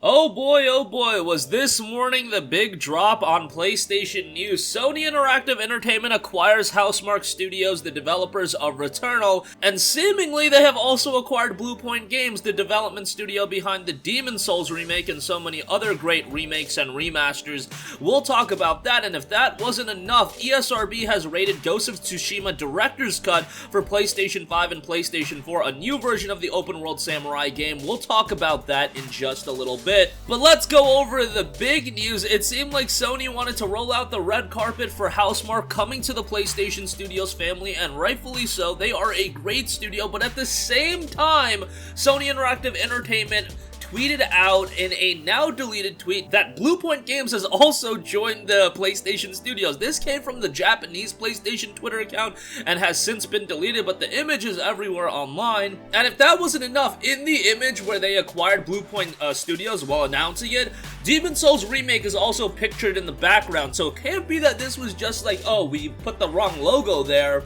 Oh boy, was this morning the big drop on PlayStation News. Sony Interactive Entertainment acquires Housemarque Studios, the developers of Returnal, and seemingly they have also acquired Bluepoint Games, the development studio behind the Demon's Souls remake and so many other great remakes and remasters. We'll talk about that, and if that wasn't enough, ESRB has rated Ghost of Tsushima Director's Cut for PlayStation 5 and PlayStation 4, a new version of the open-world samurai game. We'll talk about that in just a little bit. But let's go over the big news. It seemed like Sony wanted to roll out the red carpet for Housemarque coming to the PlayStation Studios family, and rightfully so. They are a great studio, but at the same time, Sony Interactive Entertainment tweeted out in a now deleted tweet that Bluepoint Games has also joined the PlayStation Studios. This came from the Japanese PlayStation Twitter account and has since been deleted, but the image is everywhere online. And if that wasn't enough, in the image where they acquired Bluepoint Studios while announcing it, Demon's Souls Remake is also pictured in the background, so it can't be that this was just like, oh, we put the wrong logo there.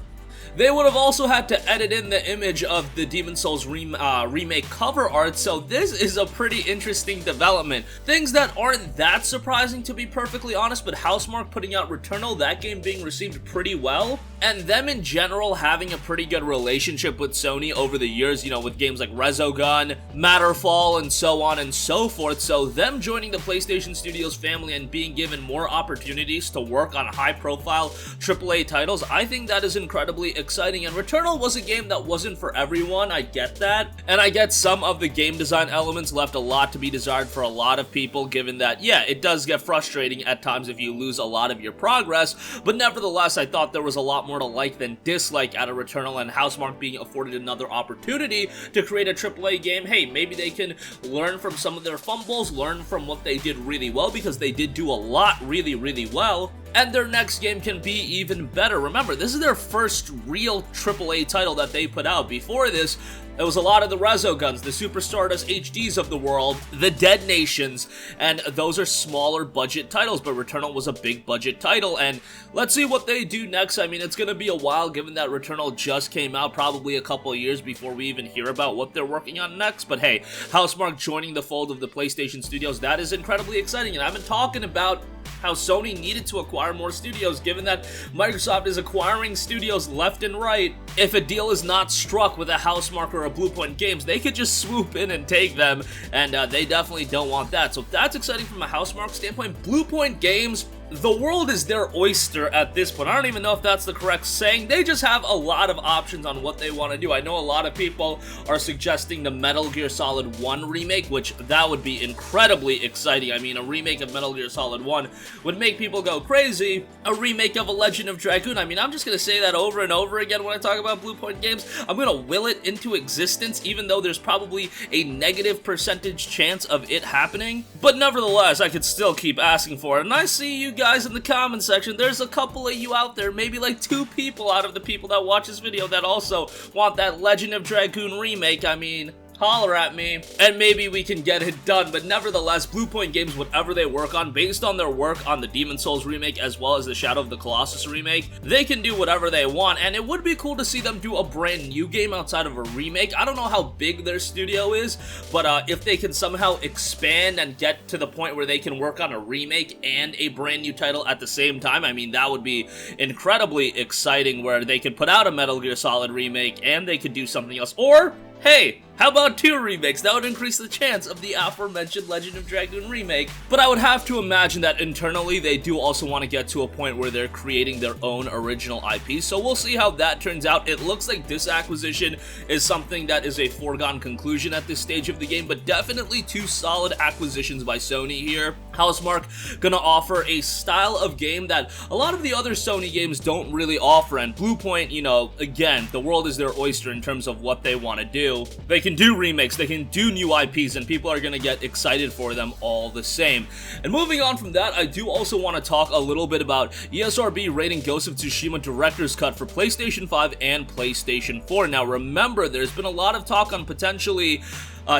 They would have also had to edit in the image of the Demon's Souls remake cover art, so this is a pretty interesting development. Things that aren't that surprising, to be perfectly honest, but Housemarque putting out Returnal, that game being received pretty well, and them in general having a pretty good relationship with Sony over the years, you know, with games like Resogun, Matterfall, and so on and so forth. So them joining the PlayStation Studios family and being given more opportunities to work on high-profile AAA titles, I think that is incredibly exciting. And Returnal was a game that wasn't for everyone, I get that, and I get some of the game design elements left a lot to be desired for a lot of people, given that, yeah, it does get frustrating at times if you lose a lot of your progress, but nevertheless, I thought there was a lot more to like than dislike out of Returnal, and Housemarque being afforded another opportunity to create a AAA game. Hey, maybe they can learn from some of their fumbles, learn from what they did really well, because they did do a lot really well, and their next game can be even better. Remember, this is their first real AAA title that they put out. Before this, it was a lot of the Resoguns, the Super Stardust HDs of the world, the Dead Nations, and those are smaller budget titles, but Returnal was a big budget title, and let's see what they do next. I mean, it's gonna be a while given that Returnal just came out, probably a couple of years before we even hear about what they're working on next, but hey, Housemarque joining the fold of the PlayStation Studios, that is incredibly exciting, and I've been talking about how Sony needed to acquire more studios, given that Microsoft is acquiring studios left and right. If a deal is not struck with a Housemarque or a Bluepoint Games, they could just swoop in and take them, and they definitely don't want that. So that's exciting from a Housemarque standpoint. Bluepoint Games, the world is their oyster at this point. I don't even know if that's the correct saying. They just have a lot of options on what they want to do. I know a lot of people are suggesting the Metal Gear Solid 1 remake, which that would be incredibly exciting. I mean, a remake of Metal Gear Solid 1 would make people go crazy. A remake of A Legend of Dragoon. I mean, I'm just going to say that over and over again when I talk about Bluepoint Games. I'm going to will it into existence, even though there's probably a negative percentage chance of it happening. But nevertheless, I could still keep asking for it. And I see you guys in the comment section. There's a couple of you out there, maybe like 2 people out of the people that watch this video that also want that Legend of Dragoon remake. I mean, holler at me, and maybe we can get it done. But nevertheless, Bluepoint Games, whatever they work on, based on their work on the Demon's Souls remake as well as the Shadow of the Colossus remake, they can do whatever they want, and it would be cool to see them do a brand new game outside of a remake. I don't know how big their studio is, but if they can somehow expand and get to the point where they can work on a remake and a brand new title at the same time, I mean, that would be incredibly exciting, where they could put out a Metal Gear Solid remake and they could do something else. Or, hey, how about 2 remakes? That would increase the chance of the aforementioned Legend of Dragoon remake. But I would have to imagine that internally they do also want to get to a point where they're creating their own original IP, so we'll see how that turns out. It looks like this acquisition is something that is a foregone conclusion at this stage of the game, but definitely 2 solid acquisitions by Sony here. Housemarque gonna offer a style of game that a lot of the other Sony games don't really offer, and Bluepoint, you know, again, the world is their oyster in terms of what they want to do. They can do remakes, they can do new IPs, and people are gonna get excited for them all the same. And moving on from that, I do also want to talk a little bit about ESRB rating Ghost of Tsushima Director's Cut for PlayStation 5 and PlayStation 4. Now remember, there's been a lot of talk on potentially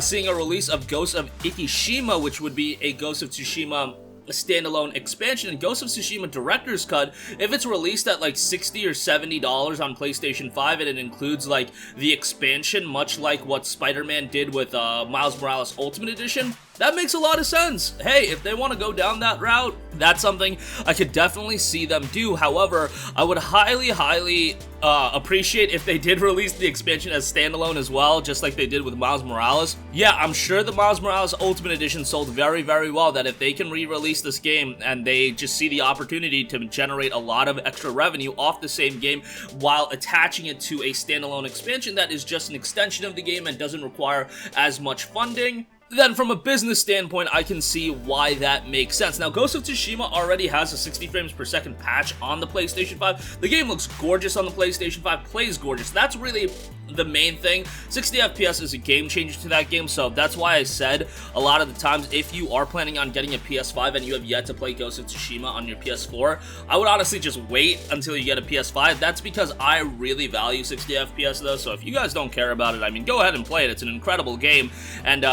seeing a release of Ghost of Ikishima, which would be a Ghost of Tsushima standalone expansion. And Ghost of Tsushima Director's Cut, if it's released at like $60 or $70 on PlayStation 5 and it includes like the expansion, much like what Spider-Man did with Miles Morales Ultimate Edition, that makes a lot of sense. Hey, if they want to go down that route, that's something I could definitely see them do. However, I would highly appreciate if they did release the expansion as standalone as well, just like they did with Miles Morales. Yeah, I'm sure the Miles Morales Ultimate Edition sold very well, that if they can re-release this game and they just see the opportunity to generate a lot of extra revenue off the same game while attaching it to a standalone expansion that is just an extension of the game and doesn't require as much funding, then from a business standpoint, I can see why that makes sense. Now, Ghost of Tsushima already has a 60 frames per second patch on the PlayStation 5. The game looks gorgeous on the PlayStation 5, plays gorgeous. That's really the main thing. 60 FPS is a game changer to that game, so that's why I said a lot of the times, if you are planning on getting a PS5 and you have yet to play Ghost of Tsushima on your PS4, I would honestly just wait until you get a PS5. That's because I really value 60 FPS though, so if you guys don't care about it, I mean, go ahead and play it. It's an incredible game, and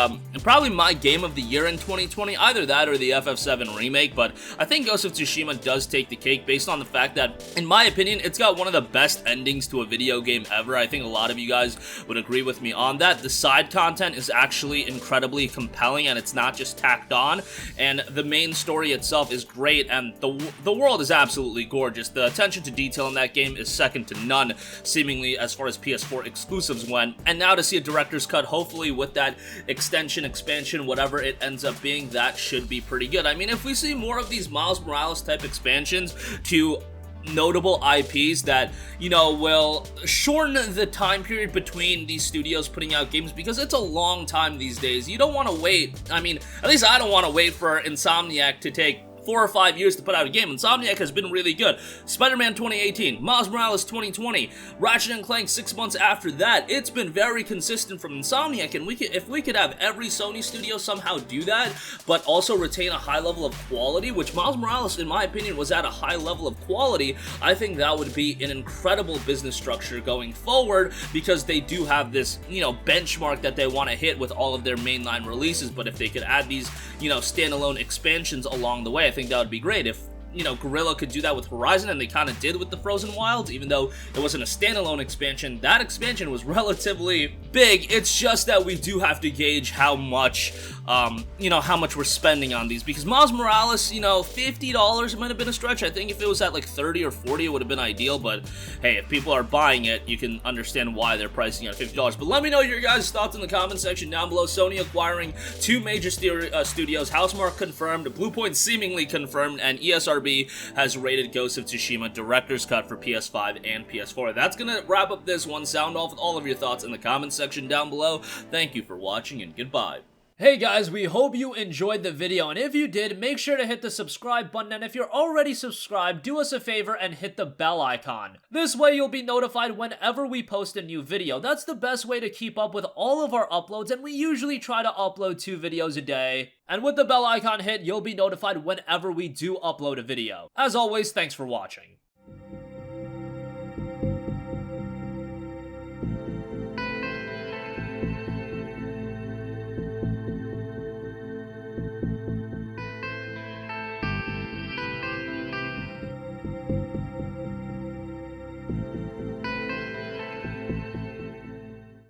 probably my game of the year in 2020, either that or the FF7 remake, but I think Ghost of Tsushima does take the cake based on the fact that, in my opinion, it's got one of the best endings to a video game ever. I think a lot of you guys would agree with me on that. The side content is actually incredibly compelling, and it's not just tacked on, and the main story itself is great, and the world is absolutely gorgeous. The attention to detail in that game is second to none, seemingly, as far as PS4 exclusives went, and now to see a director's cut, hopefully with that expansion, whatever it ends up being, that should be pretty good. I mean, if we see more of these Miles Morales type expansions to notable IPs that, you know, will shorten the time period between these studios putting out games, because it's a long time these days. You don't want to wait. I mean, at least I don't want to wait for Insomniac to take 4 or 5 years to put out a game. Insomniac has been really good. Spider-Man 2018, Miles Morales 2020, Ratchet & Clank 6 months after that. It's been very consistent from Insomniac, and if we could have every Sony studio somehow do that, but also retain a high level of quality, which Miles Morales, in my opinion, was at a high level of quality, I think that would be an incredible business structure going forward, because they do have this, you know, benchmark that they want to hit with all of their mainline releases. But if they could add these, you know, standalone expansions along the way, I think that would be great. If, you know, Guerrilla could do that with Horizon, and they kind of did with the Frozen Wilds, even though it wasn't a standalone expansion, that expansion was relatively big. It's just that we do have to gauge how much, you know, how much we're spending on these, because Miles Morales, you know, $50 might have been a stretch. I think if it was at like 30 or 40, it would have been ideal, but hey, if people are buying it, you can understand why they're pricing it at $50. But let me know your guys' thoughts in the comment section down below. Sony acquiring 2 major studios, Housemarque confirmed, Bluepoint seemingly confirmed, and ESRB has rated Ghost of Tsushima Director's Cut for PS5 and PS4. That's gonna wrap up this one. Sound off with all of your thoughts in the comment section down below. Thank you for watching, and goodbye. Hey guys, we hope you enjoyed the video, and if you did, make sure to hit the subscribe button, and if you're already subscribed, do us a favor and hit the bell icon. This way you'll be notified whenever we post a new video. That's the best way to keep up with all of our uploads, and we usually try to upload 2 videos a day. And with the bell icon hit, you'll be notified whenever we do upload a video. As always, thanks for watching.